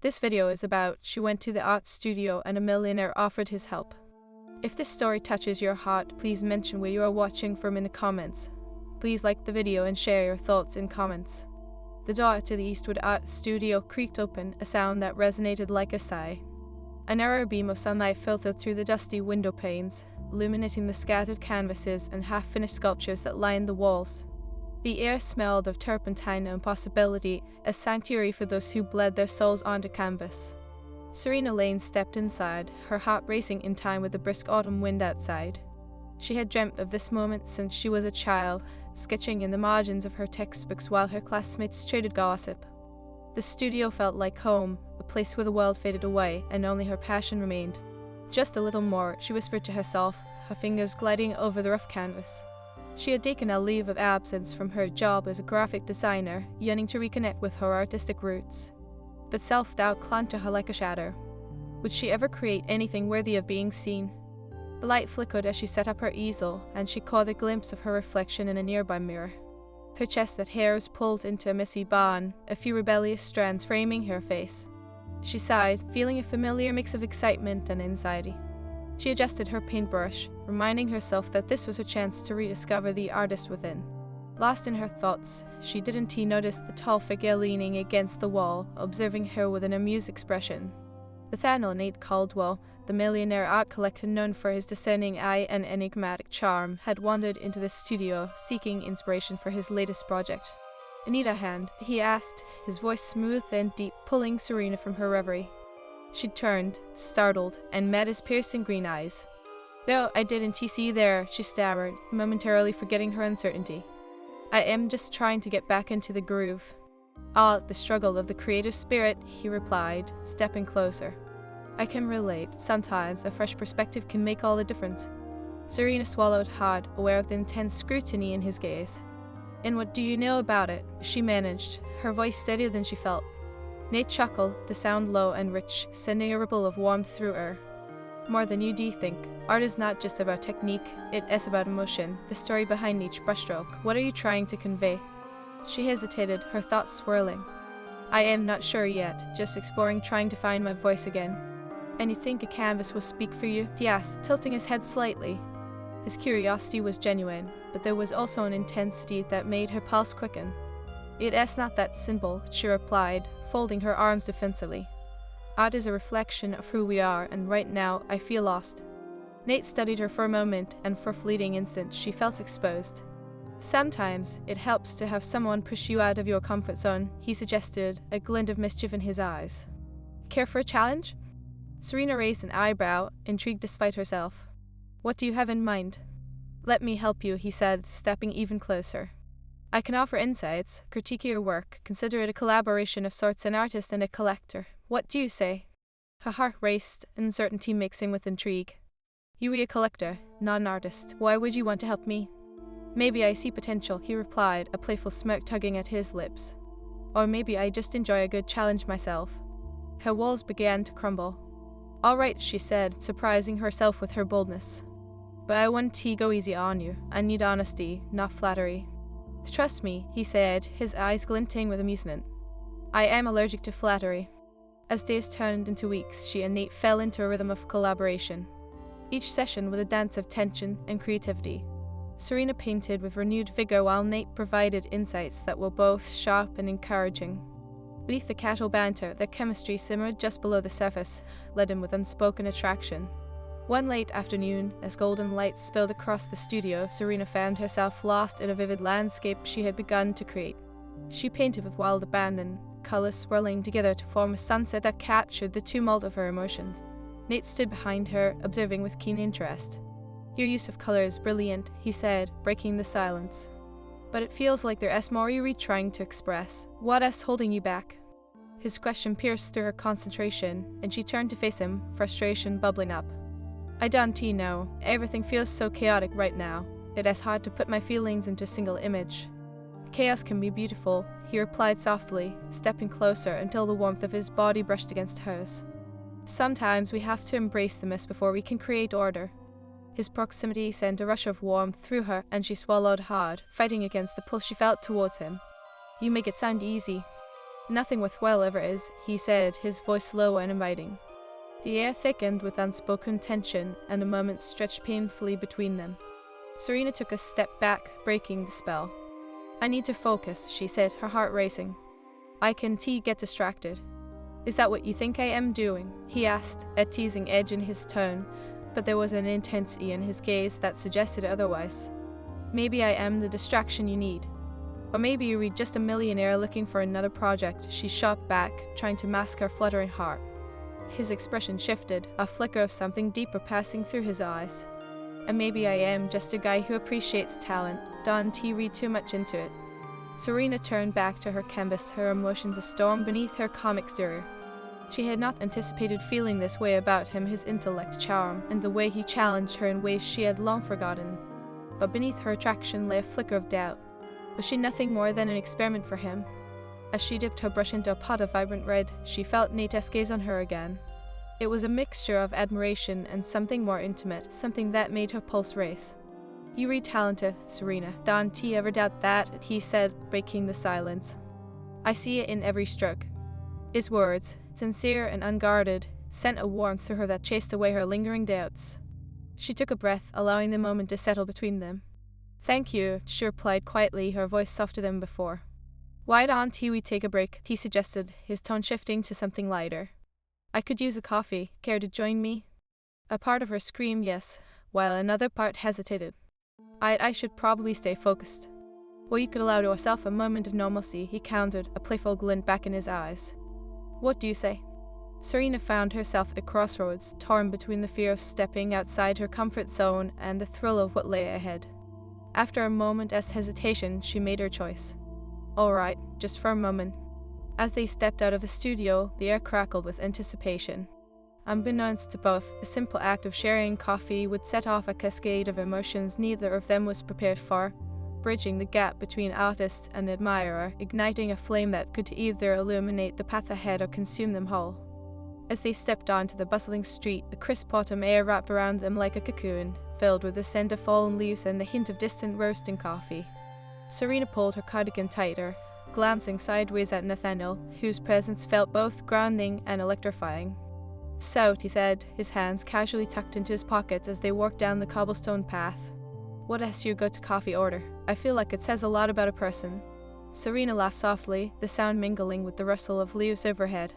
This video is about she went to the art studio and a millionaire offered his help. If this story touches your heart, please mention where you are watching from in the comments. Please like the video and share your thoughts in comments. The door to the Eastwood Art Studio creaked open, a sound that resonated like a sigh. A narrow beam of sunlight filtered through the dusty window panes, illuminating the scattered canvases and half-finished sculptures that lined the walls. The air smelled of turpentine and possibility, a sanctuary for those who bled their souls onto canvas. Serena Lane stepped inside, her heart racing in time with the brisk autumn wind outside. She had dreamt of this moment since she was a child, sketching in the margins of her textbooks while her classmates traded gossip. The studio felt like home, a place where the world faded away and only her passion remained. Just a little more, she whispered to herself, her fingers gliding over the rough canvas. She had taken a leave of absence from her job as a graphic designer, yearning to reconnect with her artistic roots. But self-doubt clung to her like a shadow. Would she ever create anything worthy of being seen? The light flickered as she set up her easel, and she caught a glimpse of her reflection in a nearby mirror. Her chestnut hair was pulled into a messy bun, a few rebellious strands framing her face. She sighed, feeling a familiar mix of excitement and anxiety. She adjusted her paintbrush, reminding herself that this was her chance to rediscover the artist within. Lost in her thoughts, she didn't notice the tall figure leaning against the wall, observing her with an amused expression. Nathaniel Nate Caldwell, the millionaire art collector known for his discerning eye and enigmatic charm, had wandered into the studio, seeking inspiration for his latest project. "I need a hand," he asked, his voice smooth and deep, pulling Serena from her reverie. She turned, startled, and met his piercing green eyes. "No, I didn't see you there," she stammered, momentarily forgetting her uncertainty. "I am just trying to get back into the groove." "Ah, the struggle of the creative spirit," he replied, stepping closer. "I can relate. Sometimes a fresh perspective can make all the difference." Serena swallowed hard, aware of the intense scrutiny in his gaze. "And what do you know about it?" she managed, her voice steadier than she felt. Nate chuckled, the sound low and rich, sending a ripple of warmth through her. "More than you do think. Art is not just about technique, it is about emotion, the story behind each brushstroke. What are you trying to convey?" She hesitated, her thoughts swirling. "I am not sure yet, just exploring, trying to find my voice again." "And you think a canvas will speak for you?" he asked, tilting his head slightly. His curiosity was genuine, but there was also an intensity that made her pulse quicken. "It is not that simple," she replied, folding her arms defensively. "Art is a reflection of who we are, and right now, I feel lost." Nate studied her for a moment, and for a fleeting instant, she felt exposed. "Sometimes, it helps to have someone push you out of your comfort zone," he suggested, a glint of mischief in his eyes. "Care for a challenge?" Serena raised an eyebrow, intrigued despite herself. "What do you have in mind?" "Let me help you," he said, stepping even closer. "I can offer insights, critique your work, consider it a collaboration of sorts, an artist and a collector. What do you say?" Her heart raced, uncertainty mixing with intrigue. "You are a collector, not an artist. Why would you want to help me?" "Maybe I see potential," he replied, a playful smirk tugging at his lips. "Or maybe I just enjoy a good challenge myself." Her walls began to crumble. "All right," she said, surprising herself with her boldness. "But I want to go easy on you. I need honesty, not flattery." "Trust me," he said, his eyes glinting with amusement. "I am allergic to flattery." As days turned into weeks, she and Nate fell into a rhythm of collaboration. Each session was a dance of tension and creativity. Serena painted with renewed vigor while Nate provided insights that were both sharp and encouraging. Beneath the casual banter, their chemistry simmered just below the surface, laden with unspoken attraction. One late afternoon, as golden light spilled across the studio, Serena found herself lost in a vivid landscape she had begun to create. She painted with wild abandon, colors swirling together to form a sunset that captured the tumult of her emotions. Nate stood behind her, observing with keen interest. "Your use of color is brilliant," he said, breaking the silence. "But it feels like there is more you're trying to express. What is holding you back?" His question pierced through her concentration, and she turned to face him, frustration bubbling up. "I don't know. Everything feels so chaotic right now. It is hard to put my feelings into a single image." "Chaos can be beautiful," he replied softly, stepping closer until the warmth of his body brushed against hers. "Sometimes we have to embrace the mess before we can create order." His proximity sent a rush of warmth through her, and she swallowed hard, fighting against the pull she felt towards him. "You make it sound easy." Nothing worthwhile ever is, he said, his voice low and inviting. The air thickened with unspoken tension, and a moment stretched painfully between them. Serena took a step back, breaking the spell. I need to focus, she said, her heart racing. I can get distracted. Is that what you think I am doing? He asked, a teasing edge in his tone, but there was an intensity in his gaze that suggested otherwise. Maybe I am the distraction you need. Or maybe you're just a millionaire looking for another project, she shot back, trying to mask her fluttering heart. His expression shifted, a flicker of something deeper passing through his eyes. And maybe I am just a guy who appreciates talent. Don't read too much into it. Serena turned back to her canvas, her emotions a storm beneath her calm exterior. She had not anticipated feeling this way about him, his intellect, charm, and the way he challenged her in ways she had long forgotten. But beneath her attraction lay a flicker of doubt. Was she nothing more than an experiment for him? As she dipped her brush into a pot of vibrant red, she felt Nate's gaze on her again. It was a mixture of admiration and something more intimate, something that made her pulse race. You read talented, Serena. Don't ever doubt that, he said, breaking the silence. I see it in every stroke. His words, sincere and unguarded, sent a warmth through her that chased away her lingering doubts. She took a breath, allowing the moment to settle between them. Thank you, she replied quietly, her voice softer than before. Why don't we take a break, he suggested, his tone shifting to something lighter. I could use a coffee. Care to join me? A part of her screamed yes, while another part hesitated. I should probably stay focused. Well, you could allow yourself a moment of normalcy, he countered, a playful glint back in his eyes. What do you say? Serena found herself at a crossroads, torn between the fear of stepping outside her comfort zone and the thrill of what lay ahead. After a moment's hesitation, she made her choice. All right, just for a moment. As they stepped out of the studio, the air crackled with anticipation. Unbeknownst to both, the simple act of sharing coffee would set off a cascade of emotions neither of them was prepared for, bridging the gap between artist and admirer, igniting a flame that could either illuminate the path ahead or consume them whole. As they stepped onto the bustling street, the crisp autumn air wrapped around them like a cocoon, filled with the scent of fallen leaves and the hint of distant roasting coffee. Serena pulled her cardigan tighter, glancing sideways at Nathaniel, whose presence felt both grounding and electrifying. So, he said, his hands casually tucked into his pockets as they walked down the cobblestone path. What has your go-to coffee order? I feel like it says a lot about a person. Serena laughed softly, the sound mingling with the rustle of leaves overhead.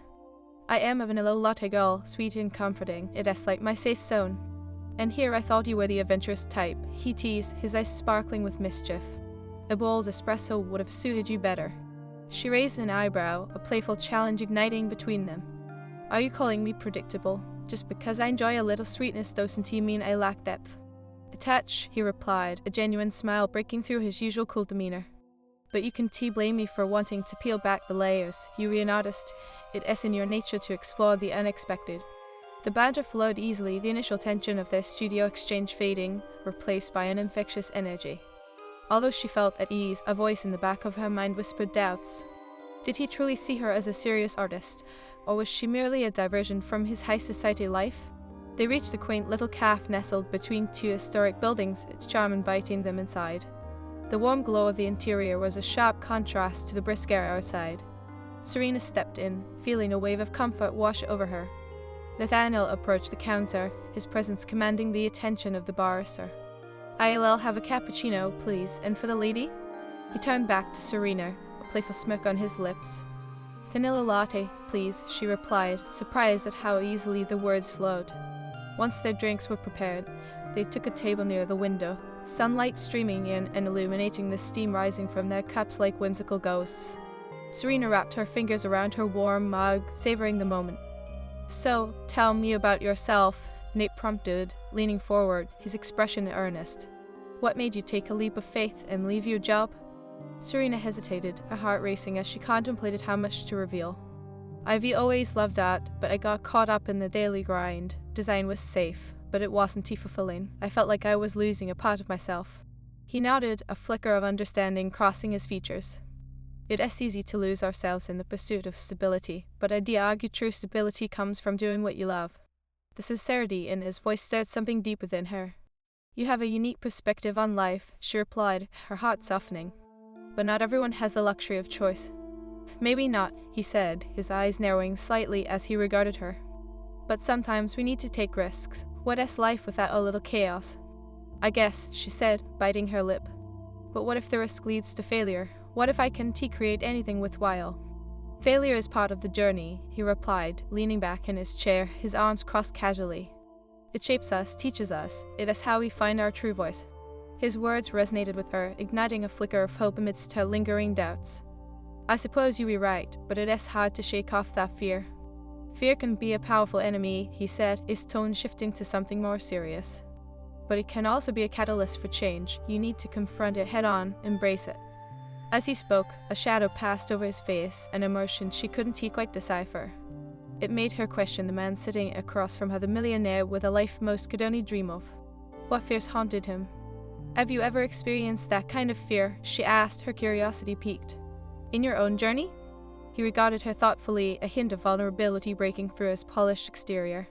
I am a vanilla latte girl, sweet and comforting. It is like my safe zone. And here I thought you were the adventurous type, he teased, his eyes sparkling with mischief. A bold espresso would have suited you better. She raised an eyebrow, a playful challenge igniting between them. Are you calling me predictable? Just because I enjoy a little sweetness doesn't mean I lack depth. A touch, he replied, a genuine smile breaking through his usual cool demeanor. But you can blame me for wanting to peel back the layers. You are an artist. It is in your nature to explore the unexpected. The banter flowed easily, the initial tension of their studio exchange fading, replaced by an infectious energy. Although she felt at ease, a voice in the back of her mind whispered doubts. Did he truly see her as a serious artist, or was she merely a diversion from his high society life? They reached the quaint little cafe nestled between two historic buildings, its charm inviting them inside. The warm glow of the interior was a sharp contrast to the brisk air outside. Serena stepped in, feeling a wave of comfort wash over her. Nathaniel approached the counter, his presence commanding the attention of the barrister. I'll have a cappuccino, please, and for the lady? He turned back to Serena, a playful smirk on his lips. Vanilla latte, please, she replied, surprised at how easily the words flowed. Once their drinks were prepared, they took a table near the window, sunlight streaming in and illuminating the steam rising from their cups like whimsical ghosts. Serena wrapped her fingers around her warm mug, savoring the moment. So, tell me about yourself, Nate prompted, leaning forward, his expression earnest. What made you take a leap of faith and leave your job? Serena hesitated, her heart racing as she contemplated how much to reveal. I've always loved art, but I got caught up in the daily grind. Design was safe, but it wasn't fulfilling. I felt like I was losing a part of myself. He nodded, a flicker of understanding crossing his features. It is easy to lose ourselves in the pursuit of stability, but I'd argue true stability comes from doing what you love. The sincerity in his voice stirred something deep within her. You have a unique perspective on life, she replied, her heart softening. But not everyone has the luxury of choice. Maybe not, he said, his eyes narrowing slightly as he regarded her. But sometimes we need to take risks. What is life without a little chaos? I guess, she said, biting her lip. But what if the risk leads to failure? What if I can't create anything worthwhile? Failure is part of the journey, he replied, leaning back in his chair, his arms crossed casually. It shapes us, teaches us. It is how we find our true voice. His words resonated with her, igniting a flicker of hope amidst her lingering doubts. I suppose you be right, but it is hard to shake off that fear. Fear can be a powerful enemy, he said, his tone shifting to something more serious. But it can also be a catalyst for change. You need to confront it head-on, embrace it. As he spoke, a shadow passed over his face, an emotion she couldn't quite decipher. It made her question the man sitting across from her, the millionaire with a life most could only dream of. What fears haunted him? Have you ever experienced that kind of fear? She asked, her curiosity piqued. In your own journey? He regarded her thoughtfully, a hint of vulnerability breaking through his polished exterior.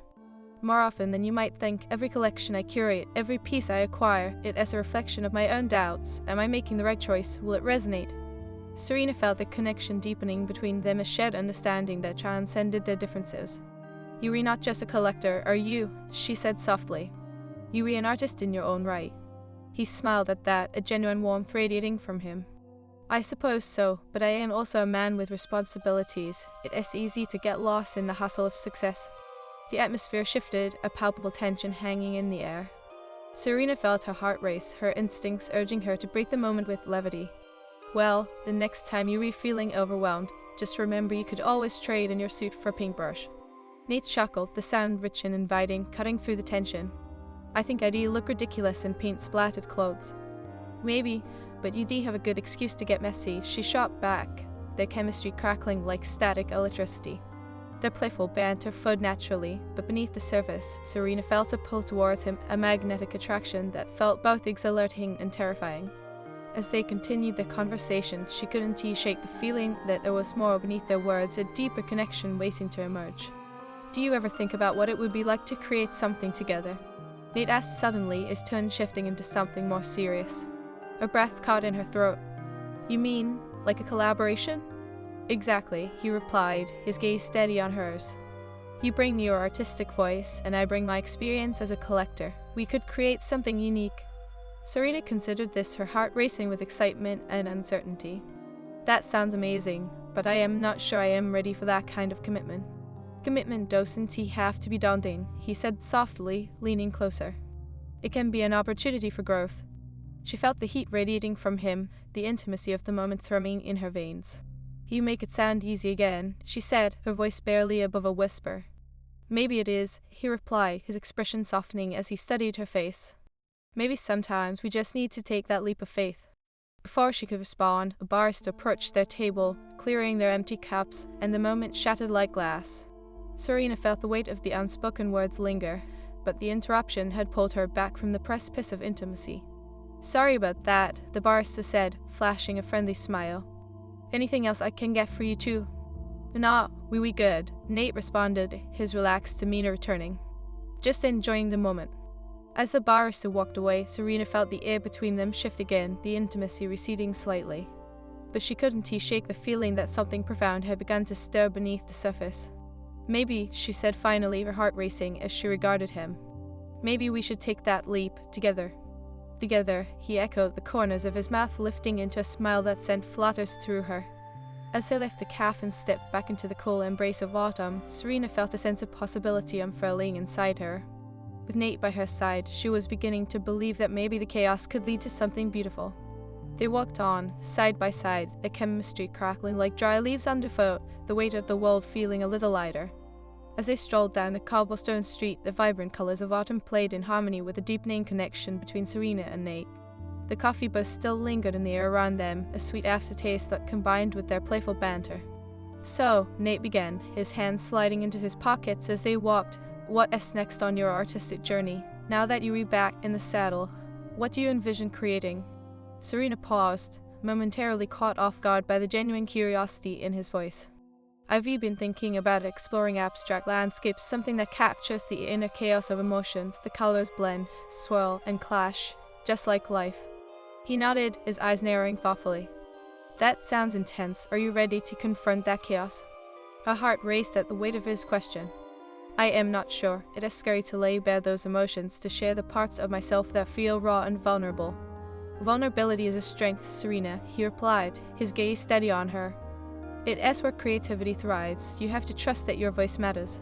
More often than you might think, every collection I curate, every piece I acquire, it is a reflection of my own doubts. Am I making the right choice? Will it resonate? Serena felt the connection deepening between them, a shared understanding that transcended their differences. You are not just a collector, are you? She said softly. You are an artist in your own right. He smiled at that, a genuine warmth radiating from him. I suppose so, but I am also a man with responsibilities. It is easy to get lost in the hustle of success. The atmosphere shifted, a palpable tension hanging in the air. Serena felt her heart race, her instincts urging her to break the moment with levity. Well, the next time you be feeling overwhelmed, just remember you could always trade in your suit for a paintbrush. Nate chuckled, the sound rich and inviting, cutting through the tension. I think I'd look ridiculous in paint-splattered clothes. Maybe, but you do have a good excuse to get messy, she shot back, their chemistry crackling like static electricity. Their playful banter flowed naturally, but beneath the surface, Serena felt a pull towards him, a magnetic attraction that felt both exhilarating and terrifying. As they continued their conversation, she couldn't shake the feeling that there was more beneath their words, a deeper connection waiting to emerge. Do you ever think about what it would be like to create something together? Nate asked suddenly, his tone shifting into something more serious. Her breath caught in her throat. You mean, like a collaboration? Exactly, he replied, his gaze steady on hers. You bring your artistic voice, and I bring my experience as a collector. We could create something unique. Serena considered this, her heart racing with excitement and uncertainty. That sounds amazing, but I am not sure I am ready for that kind of commitment. Commitment doesn't have to be daunting, he said softly, leaning closer. It can be an opportunity for growth. She felt the heat radiating from him, the intimacy of the moment thrumming in her veins. You make it sound easy again, she said, her voice barely above a whisper. Maybe it is, he replied, his expression softening as he studied her face. Maybe sometimes we just need to take that leap of faith. Before she could respond, a barista approached their table, clearing their empty cups, and the moment shattered like glass. Serena felt the weight of the unspoken words linger, but the interruption had pulled her back from the precipice of intimacy. Sorry about that, the barista said, flashing a friendly smile. Anything else I can get for you too? Nah, we good, Nate responded, his relaxed demeanor returning. Just enjoying the moment. As the barista walked away, Serena felt the air between them shift again, the intimacy receding slightly. But she couldn't shake the feeling that something profound had begun to stir beneath the surface. Maybe, she said finally, her heart racing as she regarded him. Maybe we should take that leap, together. Together, he echoed, the corners of his mouth lifting into a smile that sent flutters through her. As they left the cafe and stepped back into the cool embrace of autumn, Serena felt a sense of possibility unfurling inside her. With Nate by her side, she was beginning to believe that maybe the chaos could lead to something beautiful. They walked on, side by side, a chemistry crackling like dry leaves underfoot, the weight of the world feeling a little lighter. As they strolled down the cobblestone street, the vibrant colors of autumn played in harmony with the deepening connection between Serena and Nate. The coffee buzz still lingered in the air around them, a sweet aftertaste that combined with their playful banter. So, Nate began, his hands sliding into his pockets as they walked. What is next on your artistic journey? Now that you are back in the saddle, what do you envision creating? Serena paused, momentarily caught off guard by the genuine curiosity in his voice. I've been thinking about exploring abstract landscapes, something that captures the inner chaos of emotions. The colors blend, swirl, and clash, just like life. He nodded, his eyes narrowing thoughtfully. That sounds intense. Are you ready to confront that chaos? Her heart raced at the weight of his question. I am not sure. It is scary to lay bare those emotions, to share the parts of myself that feel raw and vulnerable. Vulnerability is a strength, Serena, he replied, his gaze steady on her. It is where creativity thrives. You have to trust that your voice matters.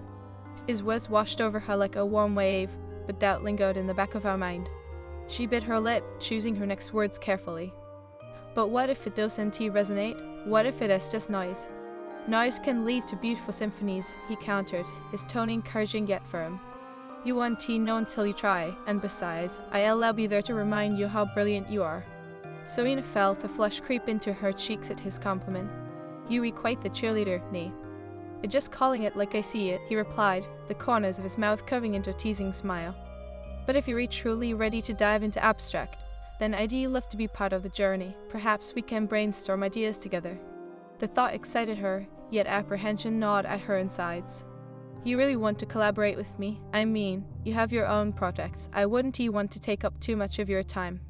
His words washed over her like a warm wave, but doubt lingered in the back of her mind. She bit her lip, choosing her next words carefully. But what if it doesn't resonate? What if it is just noise? Noise can lead to beautiful symphonies, he countered, his tone encouraging yet firm. You won't know until you try, and besides, I'll be there to remind you how brilliant you are. Serena felt a flush creep into her cheeks at his compliment. You are quite the cheerleader, nee. Just calling it like I see it, he replied, the corners of his mouth curving into a teasing smile. But if you're truly ready to dive into abstract, then I'd love to be part of the journey. Perhaps we can brainstorm ideas together. The thought excited her, yet apprehension gnawed at her insides. You really want to collaborate with me? I mean, you have your own projects. I wouldn't want to take up too much of your time.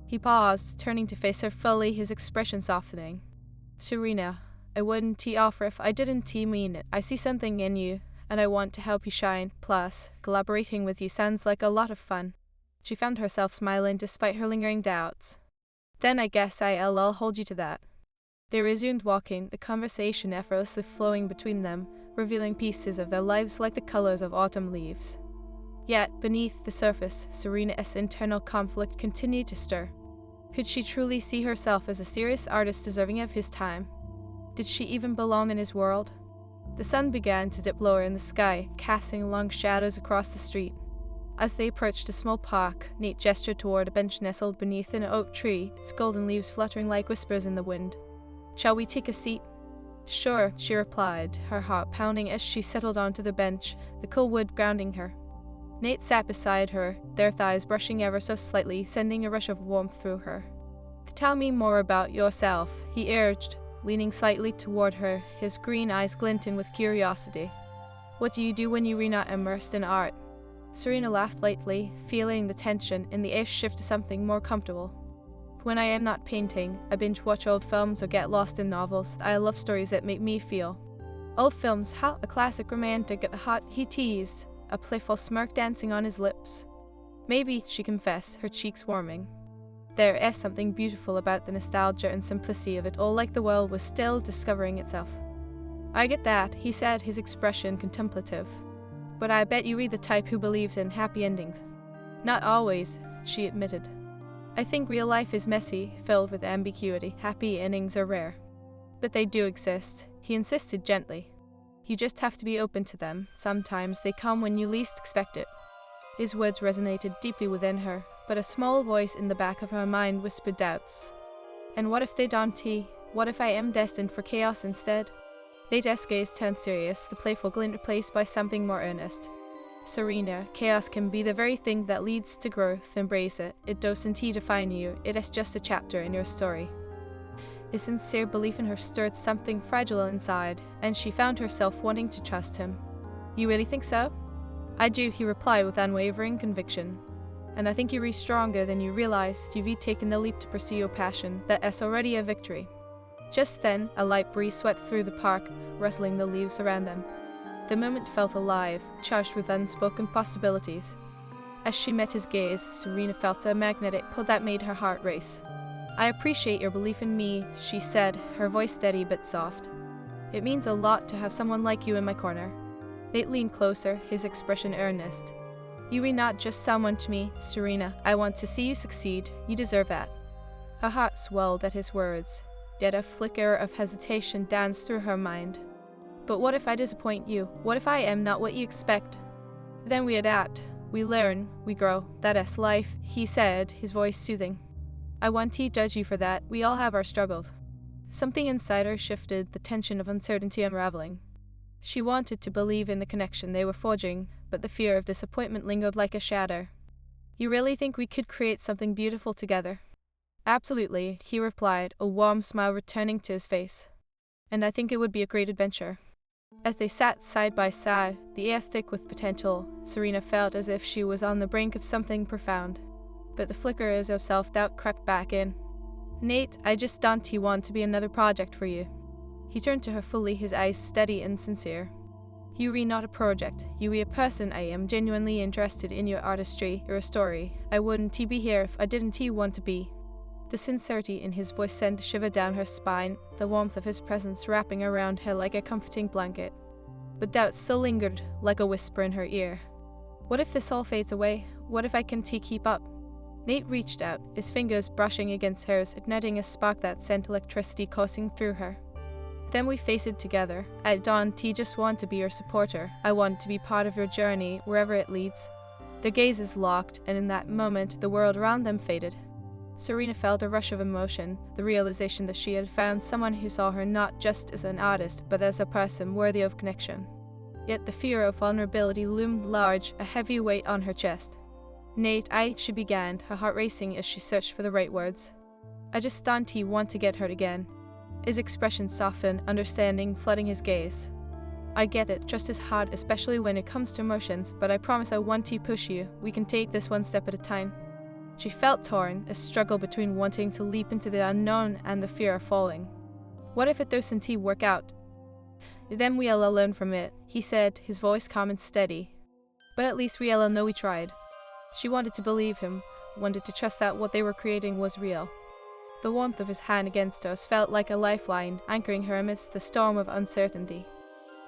He paused, turning to face her fully, his expression softening. Serena, I wouldn't offer if I didn't mean it. I see something in you, and I want to help you shine. Plus, collaborating with you sounds like a lot of fun. She found herself smiling despite her lingering doubts. Then I guess I'll hold you to that. They resumed walking, the conversation effortlessly flowing between them, revealing pieces of their lives like the colors of autumn leaves. Yet, beneath the surface, Serena's internal conflict continued to stir. Could she truly see herself as a serious artist deserving of his time? Did she even belong in his world? The sun began to dip lower in the sky, casting long shadows across the street. As they approached a small park, Nate gestured toward a bench nestled beneath an oak tree, its golden leaves fluttering like whispers in the wind. Shall we take a seat? Sure, she replied, her heart pounding as she settled onto the bench, the cool wood grounding her. Nate sat beside her, their thighs brushing ever so slightly, sending a rush of warmth through her. Tell me more about yourself, he urged, leaning slightly toward her, his green eyes glinting with curiosity. What do you do when you're not immersed in art? Serena laughed lightly, feeling the tension in the air shift to something more comfortable. When I am not painting, I binge watch old films or get lost in novels. I love stories that make me feel. Old films, how a classic romantic at the heart, he teased, a playful smirk dancing on his lips. Maybe, she confessed, her cheeks warming. There is something beautiful about the nostalgia and simplicity of it all, like the world was still discovering itself. I get that, he said, his expression contemplative. But I bet you read the type who believes in happy endings. Not always, she admitted. I think real life is messy, filled with ambiguity. Happy endings are rare. But they do exist, he insisted gently. You just have to be open to them. Sometimes they come when you least expect it. His words resonated deeply within her, but a small voice in the back of her mind whispered doubts. And what if they don't? What if I am destined for chaos instead? Nate's gaze turned serious, the playful glint replaced by something more earnest. Serena, chaos can be the very thing that leads to growth. Embrace it. It doesn't define you. It is just a chapter in your story. His sincere belief in her stirred something fragile inside, and she found herself wanting to trust him. You really think so? I do, he replied with unwavering conviction. And I think you're stronger than you realize. You've taken the leap to pursue your passion. That is already a victory. Just then, a light breeze swept through the park, rustling the leaves around them. The moment felt alive, charged with unspoken possibilities. As she met his gaze, Serena felt a magnetic pull that made her heart race. I appreciate your belief in me, she said, her voice steady but soft. It means a lot to have someone like you in my corner. Nate leaned closer, his expression earnest. You are not just someone to me, Serena. I want to see you succeed. You deserve that. Her heart swelled at his words, yet a flicker of hesitation danced through her mind. But what if I disappoint you? What if I am not what you expect? Then we adapt. We learn. We grow. That is life, he said, his voice soothing. I won't judge you for that. We all have our struggles. Something inside her shifted, the tension of uncertainty unraveling. She wanted to believe in the connection they were forging, but the fear of disappointment lingered like a shadow. You really think we could create something beautiful together? Absolutely, he replied, a warm smile returning to his face. And I think it would be a great adventure. As they sat side by side, the air thick with potential, Serena felt as if she was on the brink of something profound. But the flickers of self-doubt crept back in. Nate, I just don't want to be another project for you. He turned to her fully, his eyes steady and sincere. You are not a project. You are a person. I am genuinely interested in your artistry, your story. I wouldn't be here if I didn't want to be. The sincerity in his voice sent a shiver down her spine, the warmth of his presence wrapping around her like a comforting blanket. But doubt still lingered, like a whisper in her ear. What if this all fades away? What if I can't keep up? Nate reached out, his fingers brushing against hers, igniting a spark that sent electricity coursing through her. Then we faced it together. I don't just want to be your supporter. I want to be part of your journey, wherever it leads. Their gazes locked, and in that moment, the world around them faded. Serena felt a rush of emotion, the realization that she had found someone who saw her not just as an artist, but as a person worthy of connection. Yet the fear of vulnerability loomed large, a heavy weight on her chest. Nate, she began, her heart racing as she searched for the right words. I just don't want to get hurt again. His expression softened, understanding flooding his gaze. I get it, trust is hard, especially when it comes to emotions, but I promise I want to push you. We can take this one step at a time. She felt torn, a struggle between wanting to leap into the unknown and the fear of falling. What if it doesn't work out? Then we'll learn from it, he said, his voice calm and steady. But at least we'll know we tried. She wanted to believe him, wanted to trust that what they were creating was real. The warmth of his hand against hers felt like a lifeline, anchoring her amidst the storm of uncertainty.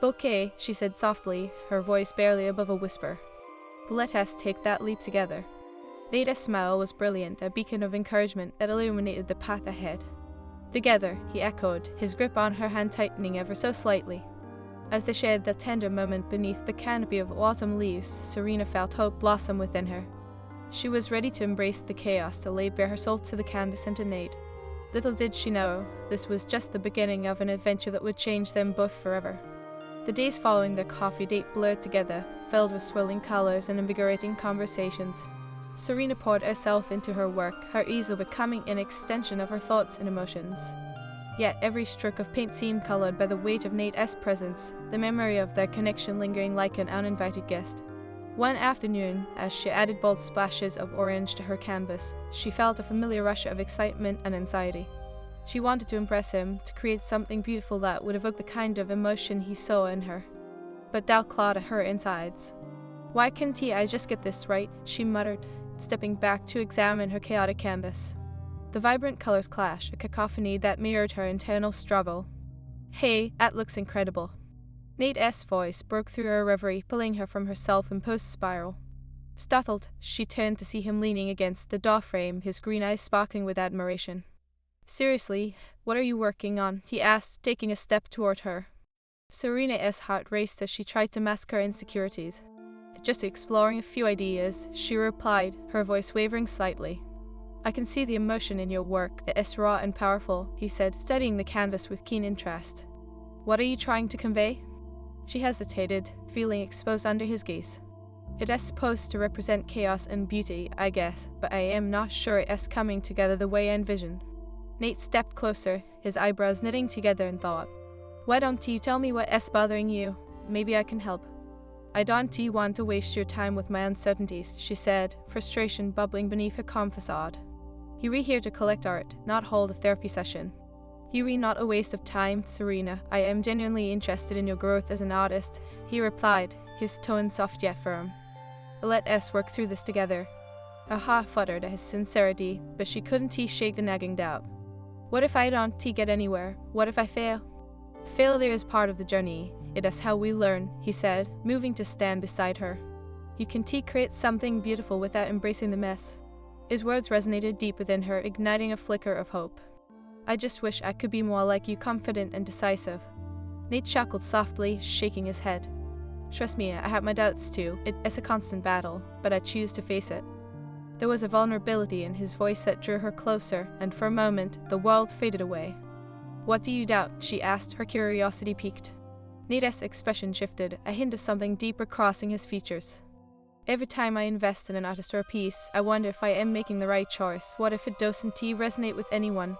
Okay, she said softly, her voice barely above a whisper. Let us take that leap together. Nate's smile was brilliant, a beacon of encouragement that illuminated the path ahead. Together, he echoed, his grip on her hand tightening ever so slightly. As they shared that tender moment beneath the canopy of autumn leaves, Serena felt hope blossom within her. She was ready to embrace the chaos, to lay bare her soul to the canvas and to Nate. Little did she know, this was just the beginning of an adventure that would change them both forever. The days following their coffee date blurred together, filled with swirling colors and invigorating conversations. Serena poured herself into her work, her easel becoming an extension of her thoughts and emotions. Yet every stroke of paint seemed colored by the weight of Nate's presence, the memory of their connection lingering like an uninvited guest. One afternoon, as she added bold splashes of orange to her canvas, she felt a familiar rush of excitement and anxiety. She wanted to impress him, to create something beautiful that would evoke the kind of emotion he saw in her. But doubt clawed at her insides. Why can't I just get this right? She muttered, stepping back to examine her chaotic canvas. The vibrant colors clashed, a cacophony that mirrored her internal struggle. Hey, that looks incredible. Nate's voice broke through her reverie, pulling her from her self-imposed spiral. Startled, she turned to see him leaning against the door frame, his green eyes sparkling with admiration. Seriously, what are you working on? He asked, taking a step toward her. Serena's heart raced as she tried to mask her insecurities. Just exploring a few ideas, she replied, her voice wavering slightly. I can see the emotion in your work. It's raw and powerful, he said, studying the canvas with keen interest. What are you trying to convey? She hesitated, feeling exposed under his gaze. It is supposed to represent chaos and beauty, I guess, but I am not sure it's coming together the way I envisioned. Nate stepped closer, his eyebrows knitting together in thought. Why don't you tell me what is bothering you? Maybe I can help. I don't want to waste your time with my uncertainties, she said, frustration bubbling beneath her calm facade. You're here to collect art, not hold a therapy session. You're not a waste of time, Serena. I am genuinely interested in your growth as an artist, he replied, his tone soft yet firm. Let us work through this together. Her heart fluttered at his sincerity, but she couldn't shake the nagging doubt. What if I don't get anywhere? What if I fail? Failure is part of the journey. It is how we learn, he said, moving to stand beside her. You can create something beautiful without embracing the mess. His words resonated deep within her, igniting a flicker of hope. I just wish I could be more like you, confident and decisive. Nate chuckled softly, shaking his head. Trust me, I have my doubts too. It is a constant battle, but I choose to face it. There was a vulnerability in his voice that drew her closer, and for a moment, the world faded away. What do you doubt? She asked, her curiosity piqued. Nate's expression shifted, a hint of something deeper crossing his features. Every time I invest in an artist or a piece, I wonder if I am making the right choice. What if it doesn't resonate with anyone?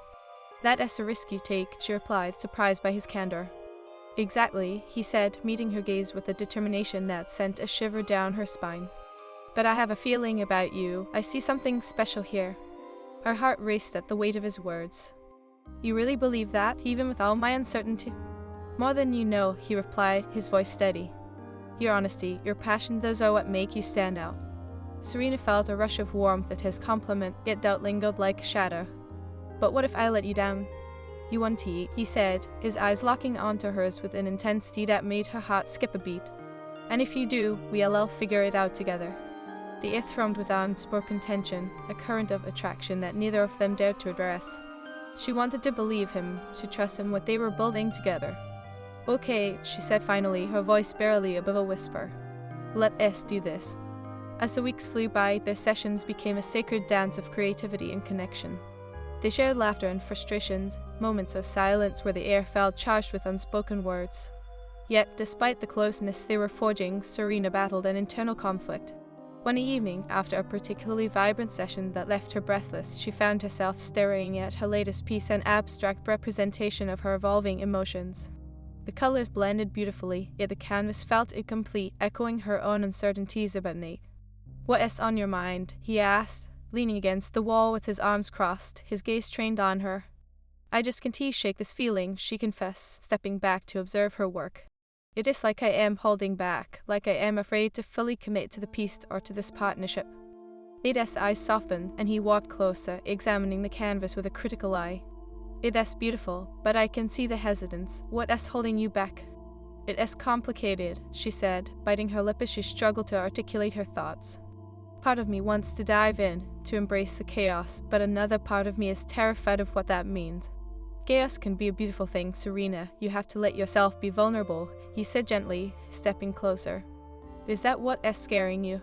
That is a risk you take, she replied, surprised by his candor. Exactly, he said, meeting her gaze with a determination that sent a shiver down her spine. But I have a feeling about you. I see something special here. Her heart raced at the weight of his words. You really believe that, even with all my uncertainty? More than you know, he replied, his voice steady. Your honesty, your passion, those are what make you stand out. Serena felt a rush of warmth at his compliment, yet doubt lingered like a shadow. But what if I let you down? You want to eat, he said, his eyes locking onto hers with an intensity that made her heart skip a beat. And if you do, we'll figure it out together. The air thrummed with unspoken tension, a current of attraction that neither of them dared to address. She wanted to believe him, to trust in what they were building together. Okay, she said finally, her voice barely above a whisper. Let us do this. As the weeks flew by, their sessions became a sacred dance of creativity and connection. They shared laughter and frustrations, moments of silence where the air felt charged with unspoken words. Yet, despite the closeness they were forging, Serena battled an internal conflict. One evening, after a particularly vibrant session that left her breathless, she found herself staring at her latest piece, an abstract representation of her evolving emotions. The colors blended beautifully, yet the canvas felt incomplete, echoing her own uncertainties about Nate. What is on your mind? He asked, leaning against the wall with his arms crossed, his gaze trained on her. I just can't shake this feeling, she confessed, stepping back to observe her work. It is like I am holding back, like I am afraid to fully commit to the piece or to this partnership. Nate's eyes softened, and he walked closer, examining the canvas with a critical eye. It is beautiful, but I can see the hesitance. What is holding you back? It is complicated, she said, biting her lip as she struggled to articulate her thoughts. Part of me wants to dive in, to embrace the chaos, but another part of me is terrified of what that means. Chaos can be a beautiful thing, Serena. You have to let yourself be vulnerable, he said gently, stepping closer. Is that what is scaring you?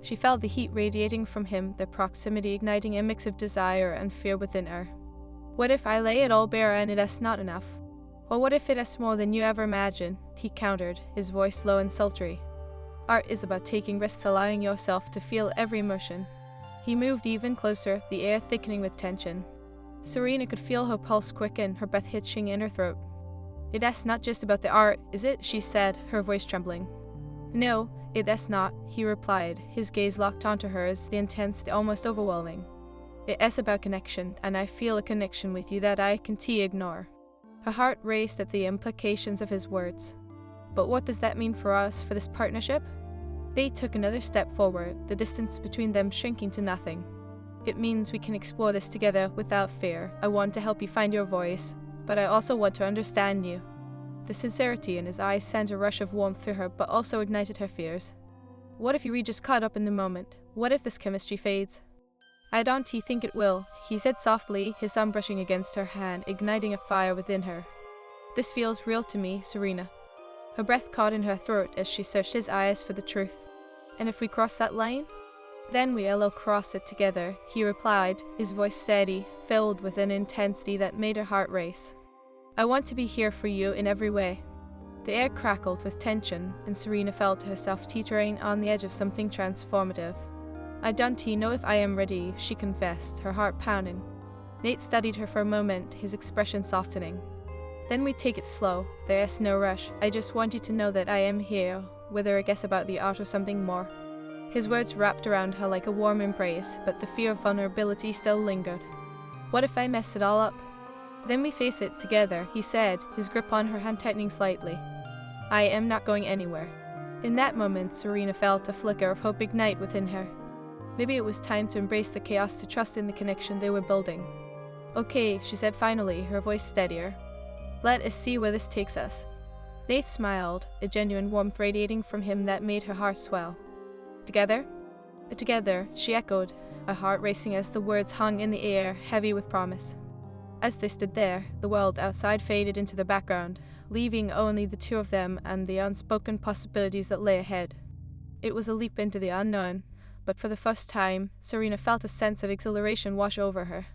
She felt the heat radiating from him, their proximity igniting a mix of desire and fear within her. What if I lay it all bare and it is not enough? Or what if it is more than you ever imagined? He countered, his voice low and sultry. Art is about taking risks, allowing yourself to feel every emotion. He moved even closer, the air thickening with tension. Serena could feel her pulse quicken, her breath hitching in her throat. It is not just about the art, is it? She said, her voice trembling. No, it is not, he replied, his gaze locked onto hers, the intensity almost overwhelming. It is about connection, and I feel a connection with you that I can't ignore. Her heart raced at the implications of his words. But what does that mean for us, for this partnership? They took another step forward, the distance between them shrinking to nothing. It means we can explore this together without fear. I want to help you find your voice, but I also want to understand you. The sincerity in his eyes sent a rush of warmth through her, but also ignited her fears. What if you were just caught up in the moment? What if this chemistry fades? I don't think it will, he said softly, his thumb brushing against her hand, igniting a fire within her. This feels real to me, Serena. Her breath caught in her throat as she searched his eyes for the truth. And if we cross that line? Then we'll cross it together, he replied, his voice steady, filled with an intensity that made her heart race. I want to be here for you in every way. The air crackled with tension, and Serena felt herself teetering on the edge of something transformative. I don't know if I am ready, she confessed, her heart pounding. Nate studied her for a moment, his expression softening. Then we take it slow. There is no rush. I just want you to know that I am here, whether it gets about the art or something more. His words wrapped around her like a warm embrace, but the fear of vulnerability still lingered. What if I mess it all up? Then we face it together, he said, his grip on her hand tightening slightly. I am not going anywhere. In that moment, Serena felt a flicker of hope ignite within her. Maybe it was time to embrace the chaos, to trust in the connection they were building. Okay, she said finally, her voice steadier. Let us see where this takes us. Nate smiled, a genuine warmth radiating from him that made her heart swell. Together? Together, she echoed, her heart racing as the words hung in the air, heavy with promise. As they stood there, the world outside faded into the background, leaving only the two of them and the unspoken possibilities that lay ahead. It was a leap into the unknown, but for the first time, Serena felt a sense of exhilaration wash over her.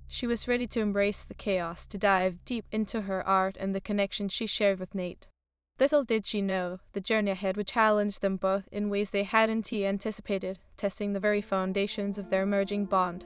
She was ready to embrace the chaos, to dive deep into her art and the connection she shared with Nate. Little did she know, the journey ahead would challenge them both in ways they hadn't anticipated, testing the very foundations of their emerging bond.